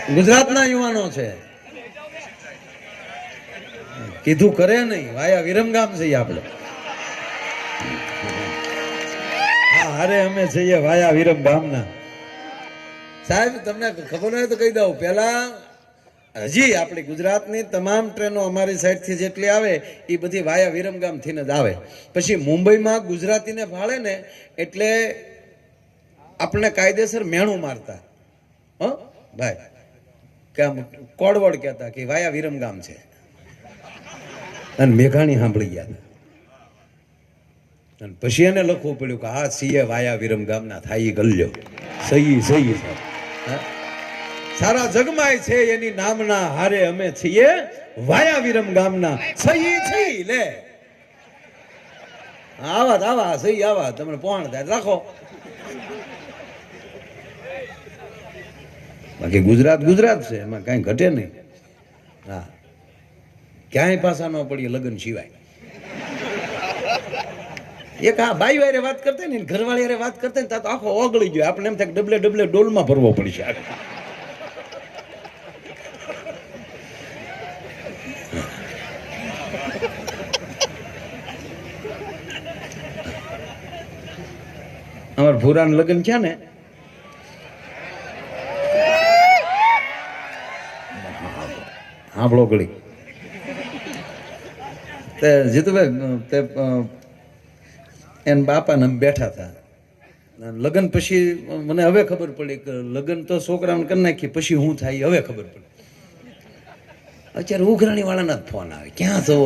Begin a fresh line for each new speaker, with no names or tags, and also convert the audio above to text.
ગુજરાતના યુવાનો છે, કીધું કરે નહીં, વાયા વિરમગામ છીએ આપણે. હા, અરે અમે છીએ વાયા વિરમગામના. સાહેબ તમને ખબર હોય તો કહી દઉં, પેલા હજી આપણી ગુજરાતની તમામ ટ્રેનો અમારી સાઈડથી જેટલી આવે એ બધી વાયા વિરમગામથી જ આવે. પછી મુંબઈમાં ગુજરાતીને ભાળે ને એટલે આપણને કાયદેસર મેણું મારતા, હો ભાઈ, કે આમ કોડવડ કહેતા કે વાયા વિરમગામ છે, અને મેઘાણી સાંભળી ગયા. અને પછી એને લખવું પડ્યું કે હા સીએ વાયા વિરમગામના થાય ગલ્યો. સહી સહી સારા જગમાય છે એની નામના હારે અમે છીએ વાયા વિરમગામના. સહી સહી લે આવા સહી આવા તમને પોણ થાય રાખો. બાકી ગુજરાત ગુજરાત છે, એમાં કઈ ઘટે નહીં. હા, ક્યાંય પાછા ન પડીએ લગ્ન સિવાય. એક આ બાઈ વારે વાત કરતા ને ઘરવાળી વારે વાત કરતા ને તો આખો ઓગળી ગયો. આપણે એમ થાય ડબલે ડબલે ડોલમાં ભરવો પડશે. અમાર ભૂરાન લગ્ન છે ને, સાંભળો ગળી તે જીતુભાઈ તે એના બાપા ને બેઠા હતા. લગ્ન પછી મને હવે ખબર પડી કે લગ્ન તો છોકરાઓને કરી નાખી, પછી હું થાય હવે ખબર પડી. અત્યારે ઉઘરાણી વાળાના જ ફોન આવે, ક્યાં જવો